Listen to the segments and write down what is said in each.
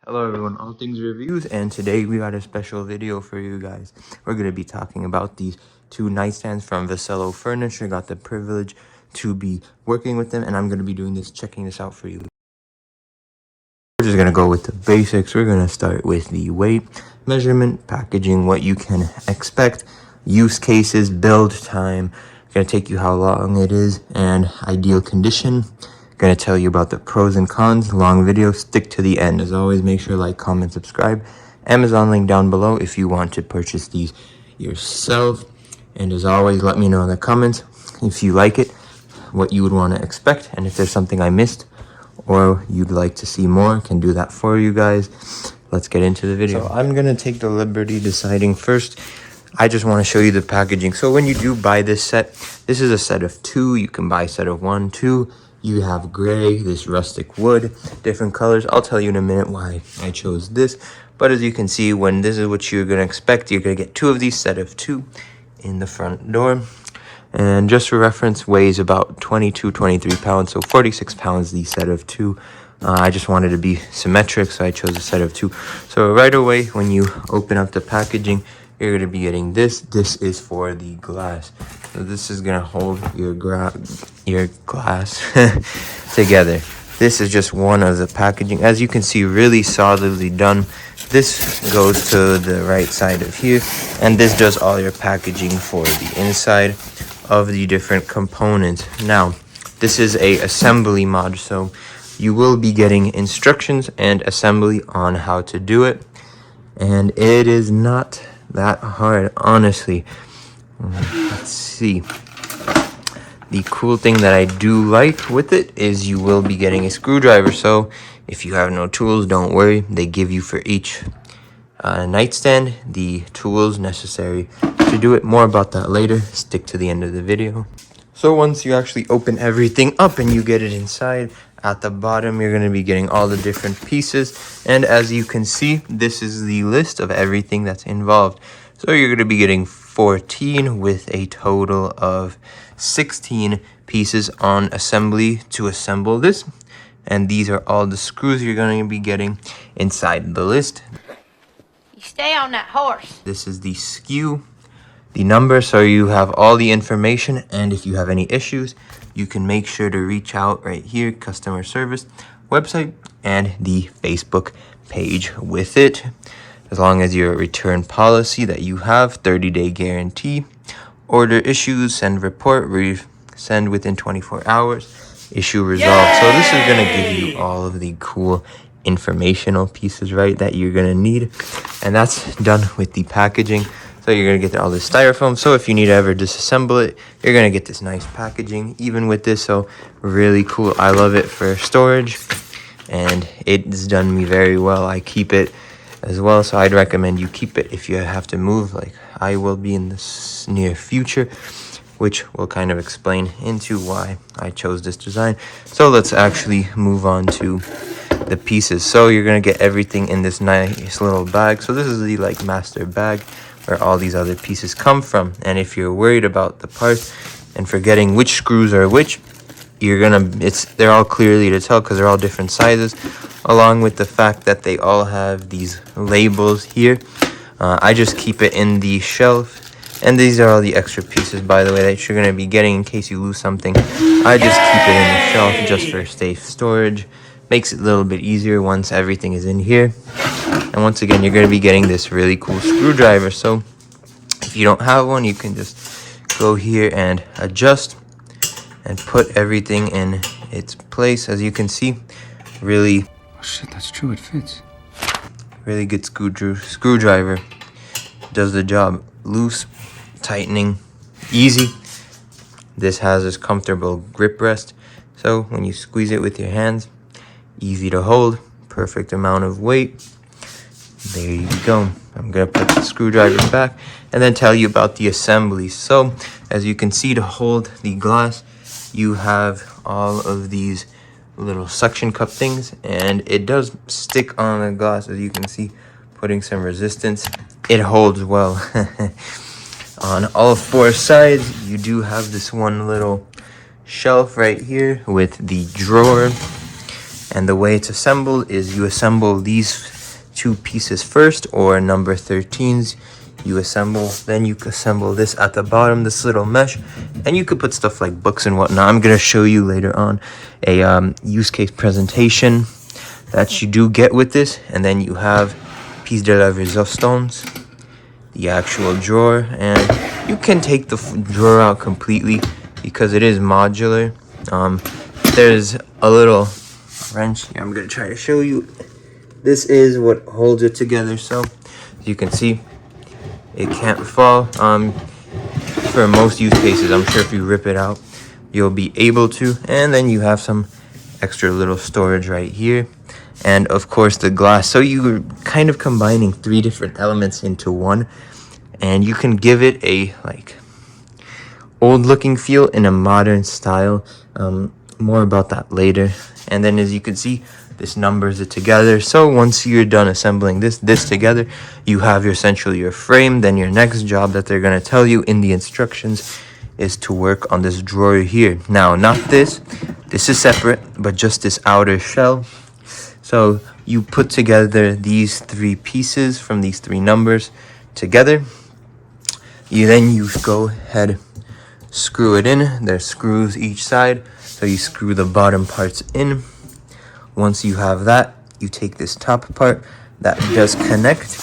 Hello everyone, All Things Reviews, and today we got a special video for you guys. We're going to be talking about these two nightstands from VECELO Furniture. Got the privilege to be working with them, and I'm going to be checking this out for you. We're just going to go with the basics. We're going to start with the weight, measurement, packaging, what you can expect, use cases, build time. Going to take you how long it is, and ideal condition. Going to tell you about the pros and cons. Long video, stick to the end. As always, make sure to like, comment, subscribe. Amazon link down below if you want to purchase these yourself. And as always, let me know in the comments if you like it, what you would want to expect, and if there's something I missed or you'd like to see more, can do that for you guys. Let's get into the video. So I'm gonna take the liberty deciding first. I just want to show you the packaging. So when you do buy this set, this is a set of 2. You can buy a set of 1, 2. You have gray, this rustic wood, different colors. I'll tell you in a minute why I chose this. But as you can see, when this is what you're going to expect, you're going to get 2 of these, set of 2 in the front door. And just for reference, weighs about 22, 23 pounds. So 46 pounds, the set of 2. I just wanted to be symmetric, so I chose a set of 2. So right away, when you open up the packaging, you're going to be getting this. This is for the glass. So this is going to hold your glass together. This is just one of the packaging. As you can see, really solidly done. This goes to the right side of here. And this does all your packaging for the inside of the different components. Now, this is a assembly mod. So you will be getting instructions and assembly on how to do it. And it is not that hard, honestly. Let's see. The cool thing that I do like with it is you will be getting a screwdriver. So if you have no tools, don't worry. They give you for each nightstand the tools necessary to do it. More about that later. Stick to the end of the video. So once you actually open everything up and you get it inside, at the bottom, you're going to be getting all the different pieces. And as you can see, this is the list of everything that's involved. So you're going to be getting 14 with a total of 16 pieces on assembly to assemble this. And these are all the screws you're going to be getting inside the list. You stay on that horse. This is the SKU, the number, so you have all the information. And if you have any issues, you can make sure to reach out right here, customer service, website, and the Facebook page with it. As long as your return policy that you have, 30-day guarantee, order issues, send report, send within 24 hours, issue resolved. So this is going to give you all of the cool informational pieces, right, that you're going to need. And that's done with the packaging. So you're going to get all this styrofoam. So if you need to ever disassemble it, you're going to get this nice packaging even with this. So really cool. I love it for storage, and it's done me very well. I keep it as well. So I'd recommend you keep it if you have to move, like I will be in the near future, which will kind of explain into why I chose this design. So let's actually move on to the pieces. So you're going to get everything in this nice little bag. So this is the like master bag where all these other pieces come from. And if you're worried about the parts and forgetting which screws are which, they're all clearly to tell because they're all different sizes, along with the fact that they all have these labels here. I just keep it in the shelf. And these are all the extra pieces, by the way, that you're going to be getting in case you lose something. I just keep it in the shelf just for safe storage. Makes it a little bit easier once everything is in here. And once again, you're going to be getting this really cool screwdriver. So if you don't have one, you can just go here and adjust and put everything in its place. As you can see, really... Oh shit, that's true, it fits. Really good screwdriver. Does the job. Loose, tightening, easy. This has this comfortable grip rest. So when you squeeze it with your hands, easy to hold, perfect amount of weight. There you go. I'm going to put the screwdriver back and then tell you about the assembly. So as you can see, to hold the glass, you have all of these little suction cup things, and it does stick on the glass, as you can see, putting some resistance. It holds well. On all 4 sides, you do have this one little shelf right here with the drawer. And the way it's assembled is you assemble these two pieces first, or number 13s you assemble, then you assemble this at the bottom, this little mesh, and you could put stuff like books and whatnot. I'm going to show you later on a use case presentation that you do get with this. And then you have piece de la resistance, the actual drawer, and you can take the drawer out completely because it is modular. There's a little wrench here. I'm going to try to show you. This is what holds it together, so as you can see, it can't fall. For most use cases, I'm sure if you rip it out, you'll be able to. And then you have some extra little storage right here. And of course the glass. So you're kind of combining three different elements into one. And you can give it a like old looking feel in a modern style. More about that later. And then as you can see, this numbers it together. So once you're done assembling this together, you have essentially your frame. Then your next job that they're going to tell you in the instructions is to work on this drawer here. Now, not this. This is separate, but just this outer shell. So you put together these three pieces from these three numbers together. Then you go ahead, screw it in. There's screws each side. So you screw the bottom parts in. Once you have that, you take this top part that does connect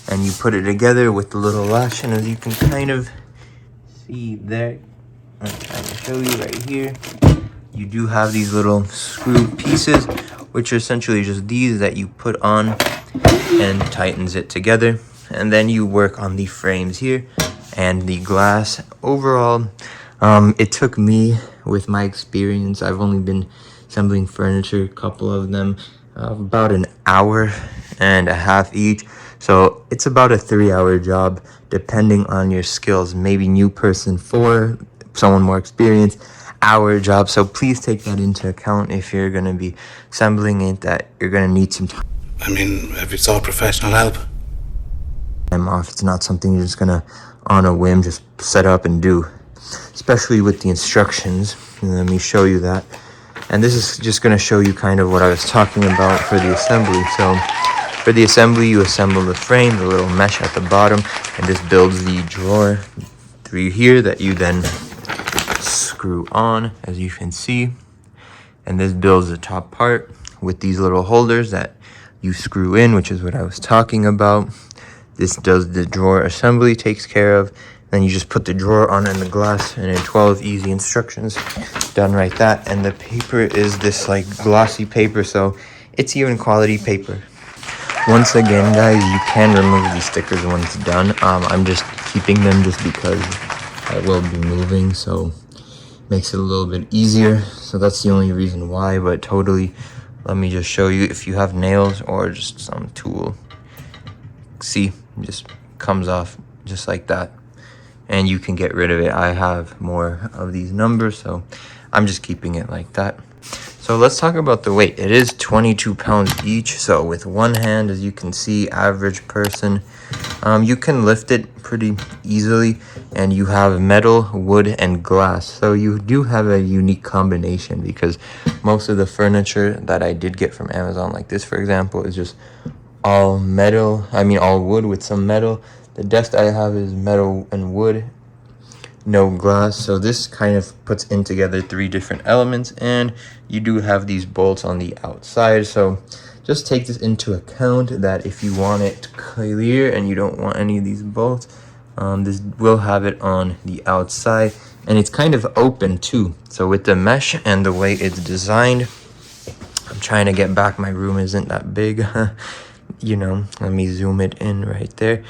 and you put it together with the little latch. And as you can kind of see there, I'm trying to show you right here, you do have these little screw pieces, which are essentially just these that you put on and tightens it together. And then you work on the frames here and the glass. Overall, it took me, with my experience, I've only been assembling furniture, a couple of them, about an hour and a half each. So it's about a 3-hour job, depending on your skills. Maybe new person 4, someone more experienced, hour job. So please take that into account if you're going to be assembling it, that you're going to need some time. I mean, have you sought professional help? I'm off. It's not something you're just going to, on a whim, just set up and do. Especially with the instructions. Let me show you that. And this is just going to show you kind of what I was talking about for the assembly. So for the assembly, you assemble the frame, the little mesh at the bottom, and this builds the drawer through here that you then screw on, as you can see. And this builds the top part with these little holders that you screw in, which is what I was talking about. This does the drawer assembly, takes care of. Then you just put the drawer on in the glass, and in 12 easy instructions, done right that. And the paper is this like glossy paper, so it's even quality paper. Once again, guys, you can remove these stickers when it's done. I'm just keeping them just because I will be moving, so makes it a little bit easier. So that's the only reason why, but totally, let me just show you. If you have nails or just some tool, see, it just comes off just like that. And you can get rid of it. I have more of these numbers, so I'm just keeping it like that. So let's talk about the weight. It is 22 pounds each. So with one hand, as you can see, average person, you can lift it pretty easily. And you have metal, wood, and glass. So you do have a unique combination, because most of the furniture that I did get from Amazon, like this, for example, is just all metal. I mean, all wood with some metal. The desk I have is metal and wood, no glass. So this kind of puts in together 3 different elements, and you do have these bolts on the outside. So just take this into account, that if you want it clear and you don't want any of these bolts, this will have it on the outside, and it's kind of open too. So with the mesh and the way it's designed, I'm trying to get back. My room isn't that big. You know, let me zoom it in right there.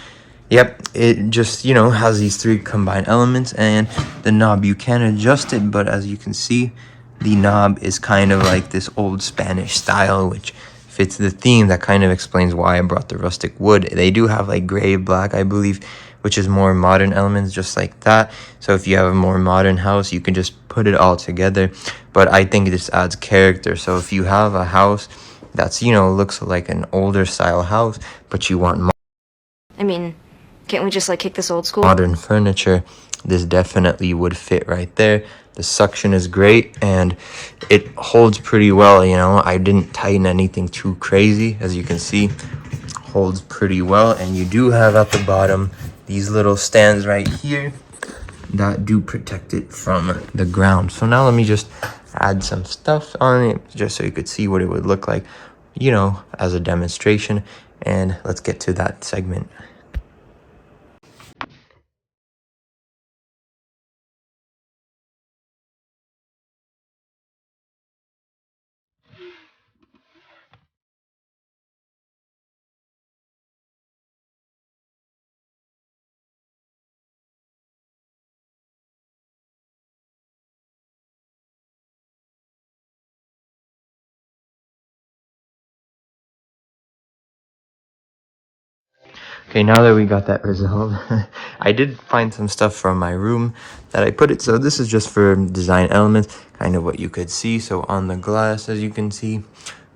Yep, it just, you know, has these 3 combined elements, and the knob, you can adjust it, but as you can see, the knob is kind of like this old Spanish style, which fits the theme. That kind of explains why I brought the rustic wood. They do have like gray, black, I believe, which is more modern elements, just like that. So if you have a more modern house, you can just put it all together. But I think this adds character. So if you have a house that's, you know, looks like an older style house, but you want I mean, can't we just like kick this old school? modern furniture, this definitely would fit right there. The suction is great and it holds pretty well, you know. I didn't tighten anything too crazy. As you can see, holds pretty well. And you do have at the bottom these little stands right here that do protect it from the ground. So now let me just add some stuff on it just so you could see what it would look like, you know, as a demonstration. And let's get to that segment. Okay, now that we got that resolved, I did find some stuff from my room that I put it. So this is just for design elements, kind of what you could see. So on the glass, as you can see,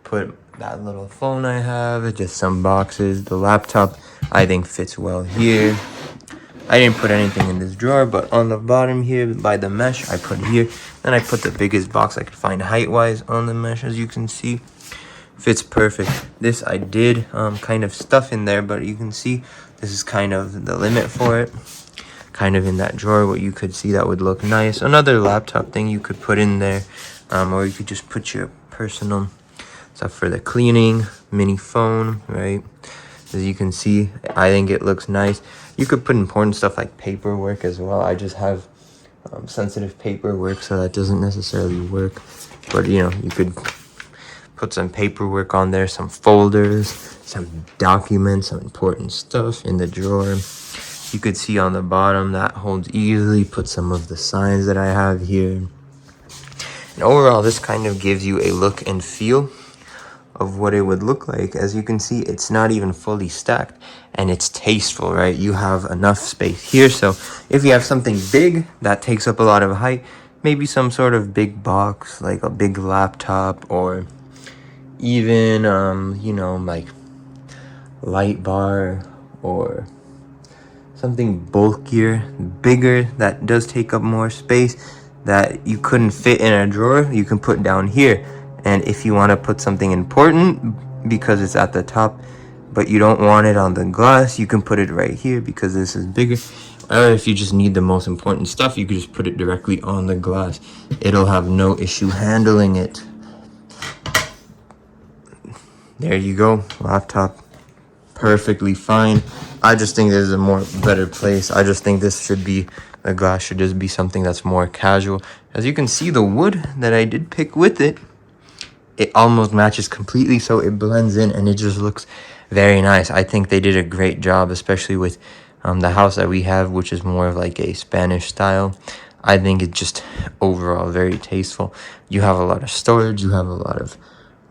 put that little phone I have, just some boxes. The laptop, I think, fits well here. I didn't put anything in this drawer, but on the bottom here by the mesh, I put here. Then I put the biggest box I could find height-wise on the mesh, as you can see. Fits perfect. This I did kind of stuff in there, but you can see this is kind of the limit for it. Kind of in that drawer, what you could see that would look nice. Another laptop thing you could put in there, or you could just put your personal stuff for the cleaning, mini phone, right? As you can see, I think it looks nice. You could put important stuff like paperwork as well. I just have sensitive paperwork, so that doesn't necessarily work. But, you know, you could put some paperwork on there, some folders, some documents, some important stuff in the drawer. You could see on the bottom that holds easily. Put some of the signs that I have here. And overall, this kind of gives you a look and feel of what it would look like. As you can see, it's not even fully stacked and it's tasteful, right? You have enough space here. So if you have something big that takes up a lot of height, maybe some sort of big box, like a big laptop, or even you know, like light bar or something bulkier, bigger, that does take up more space, that you couldn't fit in a drawer, you can put down here. And if you want to put something important because it's at the top but you don't want it on the glass, you can put it right here because this is bigger. Or if you just need the most important stuff, you can just put it directly on the glass. It'll have no issue handling it. There you go, laptop, perfectly fine. I just think there's a better place. I just think this should be, the glass should just be something that's more casual. As you can see, the wood that I did pick with it, it almost matches completely, so it blends in and it just looks very nice. I think they did a great job, especially with the house that we have, which is more of like a Spanish style. I think it's just overall very tasteful. You have a lot of storage, you have a lot of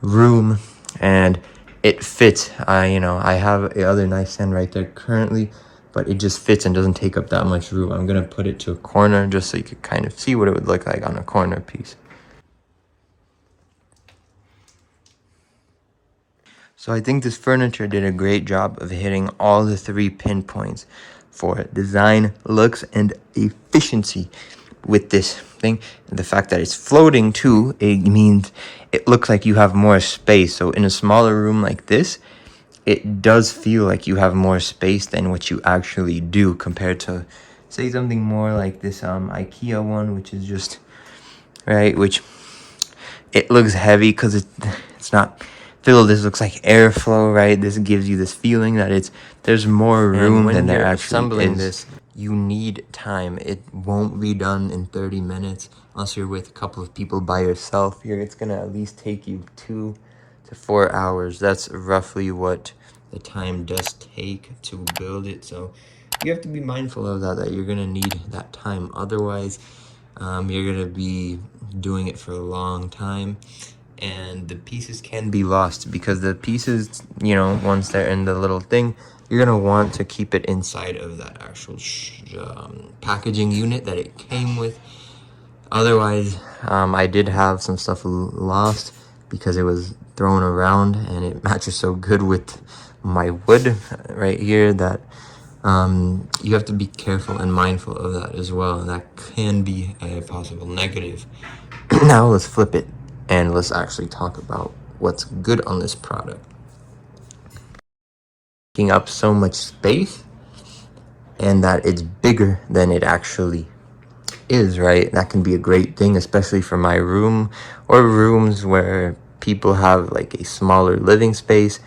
room, and it fits. You know, I have the other nightstand right there currently, but it just fits and doesn't take up that much room. I'm gonna put it to a corner just so you could kind of see what it would look like on a corner piece. So I think this furniture did a great job of hitting all the 3 pinpoints for design, looks, and efficiency with this thing. And the fact that it's floating too, it means it looks like you have more space. So in a smaller room like this, it does feel like you have more space than what you actually do compared to, say, something more like this IKEA one, which is just, right, which it looks heavy because it's not filled. This looks like airflow, right? This gives you this feeling that there's more room than there actually is. This, you need time. It won't be done in 30 minutes unless you're with a couple of people by yourself. Here, it's gonna at least take you 2 to 4 hours. That's roughly what the time does take to build it. So you have to be mindful of that you're gonna need that time. Otherwise, you're gonna be doing it for a long time, and the pieces can be lost because the pieces, you know, once they're in the little thing, you're gonna want to keep it inside of that actual packaging unit that it came with. Otherwise, I did have some stuff lost because it was thrown around, and it matches so good with my wood right here that you have to be careful and mindful of that as well, and that can be a possible negative. Now let's flip it and let's actually talk about what's good on this product. Taking up so much space, and that it's bigger than it actually is, right? That can be a great thing, especially for my room or rooms where people have like a smaller living space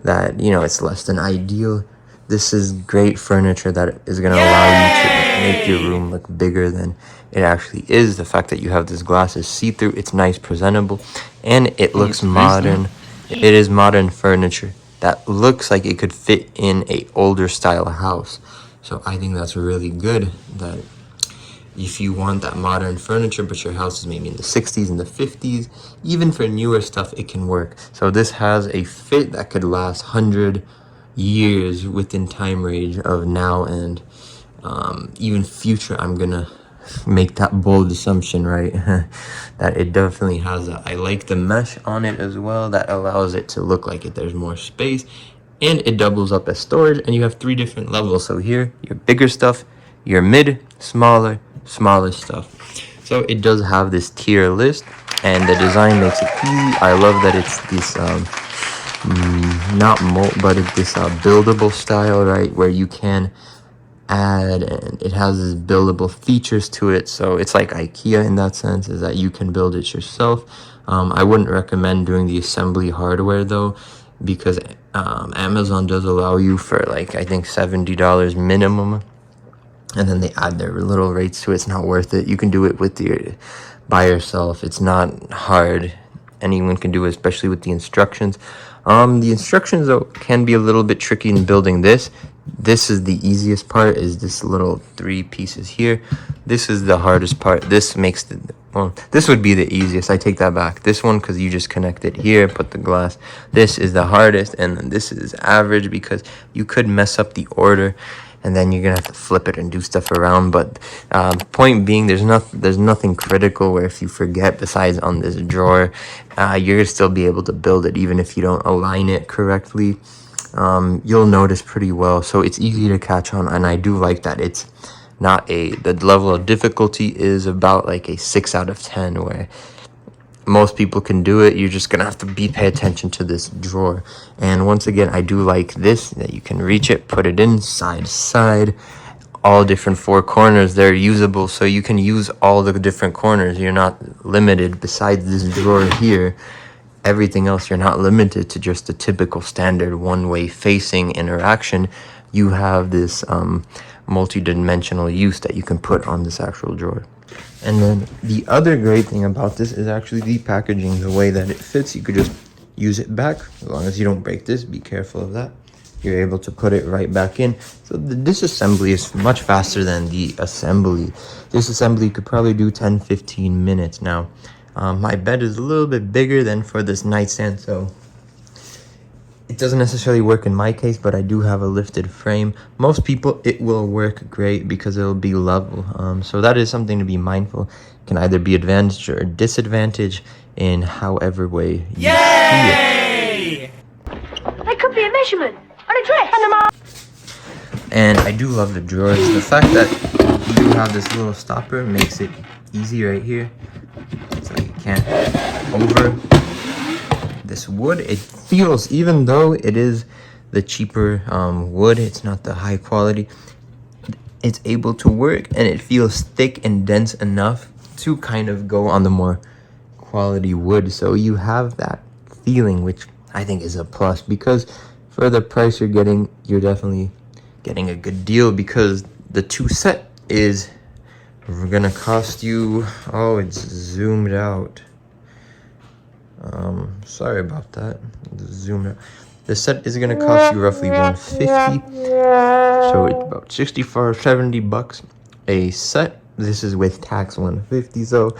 that, you know, it's less than ideal. This is great furniture that is going to allow you to make your room look bigger than it actually is. The fact that you have this glass is see-through, it's nice, presentable, and it looks modern. It is modern furniture that looks like it could fit in a older style house. So I think that's really good, that if you want that modern furniture, but your house is maybe in the 60s and the 50s, even for newer stuff, it can work. So this has a fit that could last 100 years within time range of now and even future. I'm gonna make that bold assumption, right? That it definitely has that. I like the mesh on it as well. That allows it to look like there's more space, and it doubles up as storage, and you have 3 different levels. So here, your bigger stuff, your mid, smaller stuff. So it does have this tier list, and the design makes it easy. I love that it's this not mold, but it's this buildable style, right, where you can add, and it has this buildable features to it. So it's like IKEA in that sense, is that you can build it yourself. I wouldn't recommend doing the assembly hardware though, because Amazon does allow you for like, I think $70 minimum, and then they add their little rates to it. It's not worth it. You can do it with by yourself. It's not hard. Anyone can do it, especially with the instructions. The instructions though can be a little bit tricky in building this. This is the easiest part, is this little 3 pieces here. This is the hardest part. This makes this would be the easiest. I take that back. This one, because you just connect it here, put the glass. This is the hardest, and then this is average, because you could mess up the order, and then you're gonna have to flip it and do stuff around. But point being, there's nothing critical where if you forget, besides on this drawer, you're gonna still be able to build it even if you don't align it correctly. You'll notice pretty well. So it's easy to catch on, and I do like that it's not the level of difficulty is about like a 6 out of 10, where most people can do it. You're just gonna have to pay attention to this drawer. And once again, I do like this, that you can reach it, put it in side to side, all different 4 corners. They're usable, so you can use all the different corners. You're not limited. Besides this drawer here, everything else, you're not limited to just the typical standard one-way facing interaction. You have this multi-dimensional use that you can put on this actual drawer. And then the other great thing about this is actually the packaging, the way that it fits. You could just use it back, as long as you don't break this. Be careful of that. You're able to put it right back in. So the disassembly is much faster than the assembly. Disassembly could probably do 10-15 minutes. Now my bed is a little bit bigger than for this nightstand, so it doesn't necessarily work in my case, but I do have a lifted frame. Most people, it will work great because it'll be level. So that is something to be mindful. It can either be advantage or disadvantage in however way you see it. That could be a measurement on a dress. And I do love the drawers. The fact that you do have this little stopper makes it easy right here. So you can't over this wood. It feels, even though it is the cheaper wood, it's not the high quality, it's able to work, and it feels thick and dense enough to kind of go on the more quality wood. So you have that feeling, which I think is a plus, because for the price you're getting, you're definitely getting a good deal, because the 2 set is gonna cost you, oh, it's zoomed out. Sorry about that. Zoom out. The set is gonna cost you roughly $150, so it's about 64 or 70 bucks a set. This is with tax, $150. So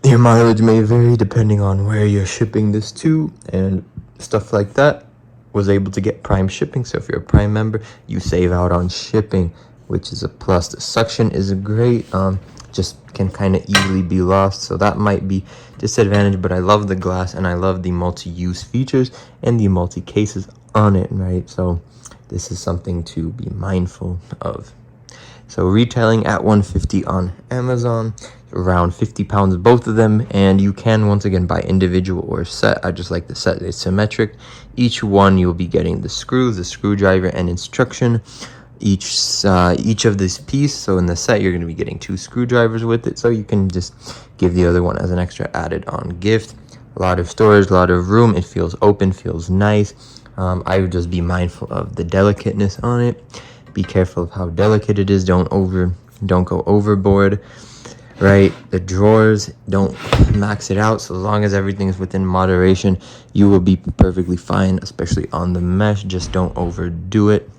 your mileage may vary depending on where you're shipping this to and stuff like that. Was able to get Prime shipping, so if you're a Prime member, you save out on shipping, which is a plus. The suction is great. Just can kind of easily be lost, so that might be disadvantage. But I love the glass, and I love the multi-use features and the multi-cases on it, right? So this is something to be mindful of. So retailing at $150 on Amazon, around 50 pounds both of them, and you can once again buy individual or set. I just like the set, it's symmetric. Each one you'll be getting the screws, the screwdriver, and instruction. Each of this piece, so in the set you're going to be getting 2 screwdrivers with it, so you can just give the other one as an extra added on gift. A lot of storage, a lot of room, it feels open, feels nice. I would just be mindful of the delicateness on it. Be careful of how delicate it is. Don't go overboard, right? The drawers, don't max it out. So as long as everything is within moderation, you will be perfectly fine, especially on the mesh. Just don't overdo it.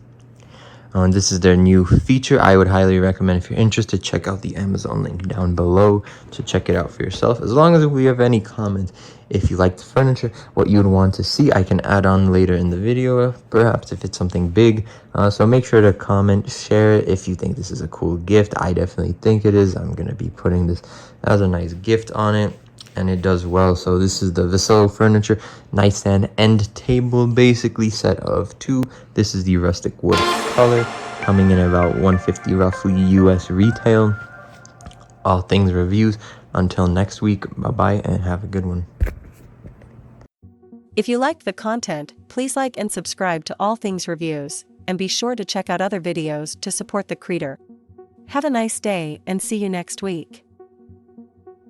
This is their new feature. I would highly recommend, if you're interested, check out the Amazon link down below to check it out for yourself. As long as we have any comments, if you like the furniture, what you'd want to see, I can add on later in the video, perhaps if it's something big. So make sure to comment, share it if you think this is a cool gift. I definitely think it is. I'm going to be putting this as a nice gift on it, and it does well. So this is the VECELO Furniture Nightstand End Table, basically set of 2. This is the rustic wood color, coming in about $150 roughly US retail. All things reviews. Until next week, bye-bye and have a good one. If you liked the content, please like and subscribe to All Things Reviews, and be sure to check out other videos to support the creator. Have a nice day and see you next week.